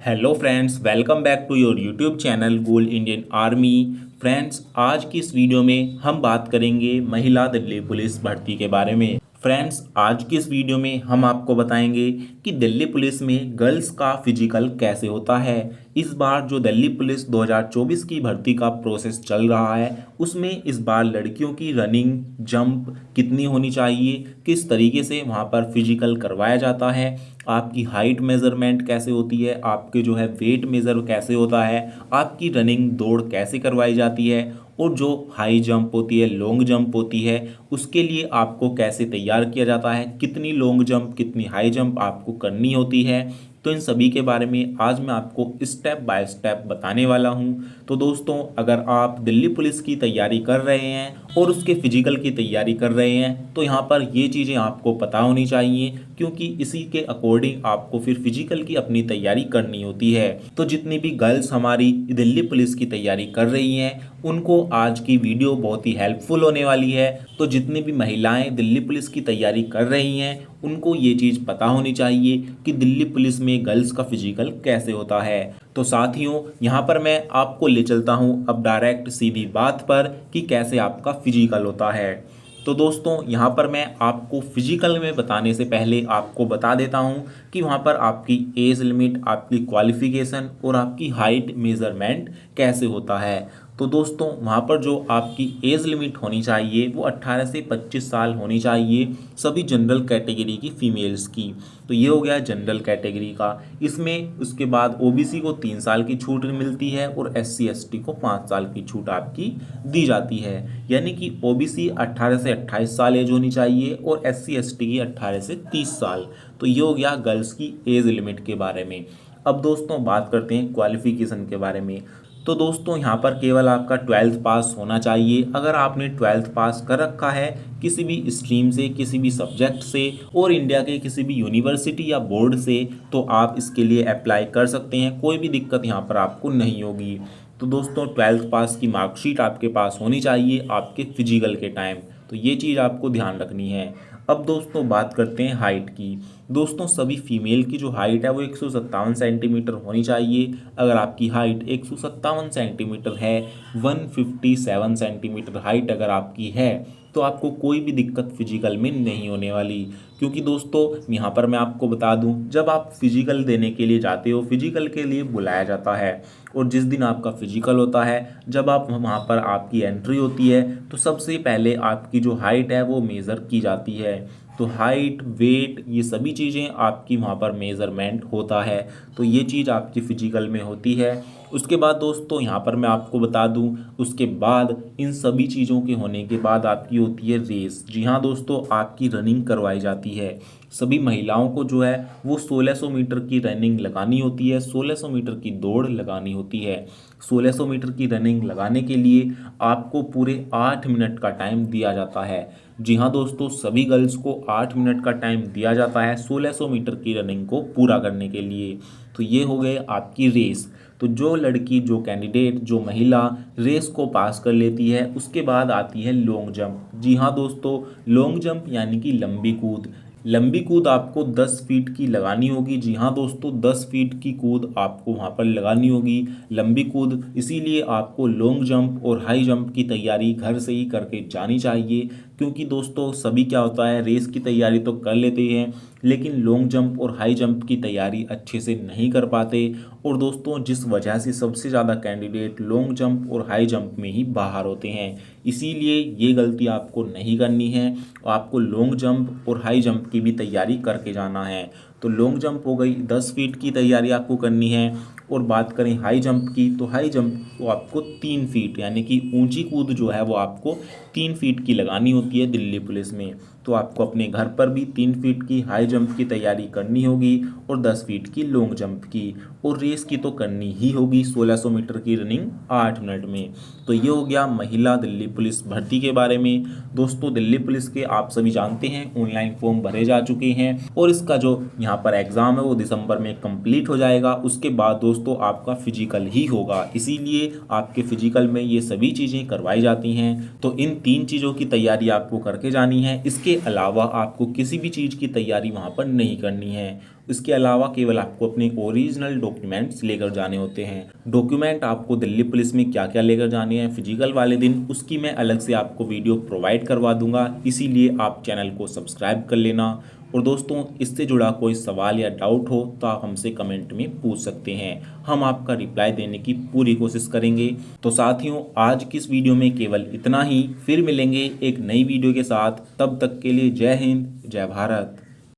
Hello friends, welcome back to your YouTube channel goal Indian army. Friends, आज की इस video में हम बात करेंगे महिला दिल्ली पुलिस भर्ती के बारे में। फ्रेंड्स, आज की इस वीडियो में हम आपको बताएंगे कि दिल्ली पुलिस में गर्ल्स का फिजिकल कैसे होता है। इस बार जो दिल्ली पुलिस 2024 की भर्ती का प्रोसेस चल रहा है उसमें इस बार लड़कियों की रनिंग जंप कितनी होनी चाहिए, किस तरीके से वहाँ पर फिजिकल करवाया जाता है, आपकी हाइट मेजरमेंट कैसे होती है, आपके जो है वेट मेज़र कैसे होता है, आपकी रनिंग दौड़ कैसे करवाई जाती है और जो हाई जंप होती है, लॉन्ग जंप होती है, उसके लिए आपको कैसे तैयार किया जाता है, कितनी लॉन्ग जंप कितनी हाई जंप आपको करनी होती है। तो इन सभी के बारे में आज मैं आपको स्टेप बाय स्टेप बताने वाला हूं। तो दोस्तों, अगर आप दिल्ली पुलिस की तैयारी कर रहे हैं और उसके फिजिकल की तैयारी कर रहे हैं तो यहाँ पर ये चीज़ें आपको पता होनी चाहिए, क्योंकि इसी के अकॉर्डिंग आपको फिर फिजिकल की अपनी तैयारी करनी होती है। तो जितनी भी गर्ल्स हमारी दिल्ली पुलिस की तैयारी कर रही हैं उनको आज की वीडियो बहुत ही हेल्पफुल होने वाली है। तो जितनी भी महिलाएं दिल्ली पुलिस की तैयारी कर रही हैं उनको ये चीज़ पता होनी चाहिए कि दिल्ली पुलिस में गर्ल्स का फिजिकल कैसे होता है। तो साथियों, यहाँ पर मैं आपको ले चलता हूँ अब डायरेक्ट सीधी बात पर कि कैसे आपका फिजिकल होता है। तो दोस्तों, यहाँ पर मैं आपको फिजिकल में बताने से पहले आपको बता देता हूँ कि वहाँ पर आपकी एज लिमिट, आपकी क्वालिफिकेशन और आपकी हाइट मेज़रमेंट कैसे होता है। तो दोस्तों, वहाँ पर जो आपकी एज लिमिट होनी चाहिए वो 18 से 25 साल होनी चाहिए सभी जनरल कैटेगरी की फीमेल्स की। तो ये हो गया जनरल कैटेगरी का। इसमें उसके बाद ओबीसी को 3 साल की छूट मिलती है और एससी एसटी को 5 साल की छूट आपकी दी जाती है। यानी कि ओबीसी 18 से 28 साल एज होनी चाहिए और एससी एसटी की 18 से 30 साल। तो ये हो गया गर्ल्स की एज लिमिट के बारे में। अब दोस्तों बात करते हैं क्वालिफिकेशन के बारे में। तो दोस्तों, यहाँ पर केवल आपका 12th पास होना चाहिए। अगर आपने 12th पास कर रखा है किसी भी स्ट्रीम से, किसी भी सब्जेक्ट से और इंडिया के किसी भी यूनिवर्सिटी या बोर्ड से, तो आप इसके लिए अप्लाई कर सकते हैं। कोई भी दिक्कत यहाँ पर आपको नहीं होगी। तो दोस्तों, 12th पास की मार्कशीट आपके पास होनी चाहिए आपके फिजिकल के टाइम। तो ये चीज़ आपको ध्यान रखनी है। अब दोस्तों बात करते हैं हाइट की। दोस्तों, सभी फीमेल की जो हाइट है वो 157 सेंटीमीटर होनी चाहिए। अगर आपकी हाइट 157 सेंटीमीटर है, 157 सेंटीमीटर हाइट अगर आपकी है तो आपको कोई भी दिक्कत फिजिकल में नहीं होने वाली। क्योंकि दोस्तों, यहाँ पर मैं आपको बता दूँ, जब आप फिजिकल देने के लिए जाते हो, फिजिकल के लिए बुलाया जाता है और जिस दिन आपका फिजिकल होता है, जब आप वहाँ पर आपकी एंट्री होती है तो सबसे पहले आपकी जो हाइट है वो मेज़र की जाती है। तो हाइट, वेट, ये सभी चीज़ें आपकी वहाँ पर मेज़रमेंट होता है। तो ये चीज़ आपकी फ़िजिकल में होती है। उसके बाद दोस्तों, यहाँ पर मैं आपको बता दूँ, उसके बाद इन सभी चीज़ों के होने के बाद आपकी होती है रेस। जी हाँ दोस्तों, आपकी रनिंग करवाई जाती है। सभी महिलाओं को जो है वो 1600 मीटर की रनिंग लगानी होती है, 1600 मीटर की दौड़ लगानी होती है। 1600 मीटर की रनिंग लगाने के लिए आपको पूरे 8 मिनट का टाइम दिया जाता है। जी हाँ दोस्तों, सभी गर्ल्स को 8 मिनट का टाइम दिया जाता है 1600 मीटर की रनिंग को पूरा करने के लिए। तो ये हो गए आपकी रेस। तो जो लड़की, जो कैंडिडेट, जो महिला रेस को पास कर लेती है उसके बाद आती है लॉन्ग जंप। जी हाँ दोस्तों, लॉन्ग जंप यानी कि लंबी कूद। लंबी कूद आपको 10 फीट की लगानी होगी। जी हाँ दोस्तों, 10 फीट की कूद आपको वहाँ पर लगानी होगी, लंबी कूद। इसीलिए आपको लॉन्ग जंप और हाई जंप की तैयारी घर से ही करके जानी चाहिए। क्योंकि दोस्तों, सभी क्या होता है, रेस की तैयारी तो कर लेते हैं लेकिन लॉन्ग जंप और हाई जंप की तैयारी अच्छे से नहीं कर पाते। और दोस्तों, जिस वजह से सबसे ज़्यादा कैंडिडेट लॉन्ग जंप और हाई जंप में ही बाहर होते हैं। इसीलिए ये गलती आपको नहीं करनी है। आपको लॉन्ग जंप और हाई जंप की भी तैयारी करके जाना है। तो लॉन्ग जंप हो गई, 10 फीट की तैयारी आपको करनी है। और बात करें हाई जंप की, तो हाई जंप को आपको 3 फीट यानी कि ऊंची कूद जो है वो आपको 3 फीट की लगानी होती है दिल्ली पुलिस में। तो आपको अपने घर पर भी 3 फीट की हाई जंप की तैयारी करनी होगी और 10 फीट की लॉन्ग जंप की। और रेस की तो करनी ही होगी 1600 मीटर की रनिंग 8 मिनट में। तो ये हो गया महिला दिल्ली पुलिस भर्ती के बारे में। दोस्तों, दिल्ली पुलिस के आप सभी जानते हैं ऑनलाइन फॉर्म भरे जा चुके हैं और इसका जो यहाँ पर एग्ज़ाम है वो दिसंबर में कंप्लीट हो जाएगा। उसके बाद दोस्तों आपका फिजिकल ही होगा, इसीलिए आपके फिजिकल में ये सभी चीज़ें करवाई जाती हैं। तो इन 3 चीज़ों की तैयारी आपको करके जानी है। इसके अलावा आपको किसी भी चीज़ की तैयारी वहाँ पर नहीं करनी है। इसके अलावा केवल आपको अपने ओरिजिनल डॉक्यूमेंट्स लेकर जाने होते हैं। डॉक्यूमेंट आपको दिल्ली पुलिस में क्या क्या लेकर जाने हैं फिजिकल वाले दिन, उसकी मैं अलग से आपको वीडियो प्रोवाइड करवा दूंगा, इसीलिए आप चैनल को सब्सक्राइब कर लेना। और दोस्तों, इससे जुड़ा कोई सवाल या डाउट हो तो आप हमसे कमेंट में पूछ सकते हैं, हम आपका रिप्लाई देने की पूरी कोशिश करेंगे। तो साथियों, आज की इस वीडियो में केवल इतना ही, फिर मिलेंगे एक नई वीडियो के साथ। तब तक के लिए जय हिंद, जय भारत।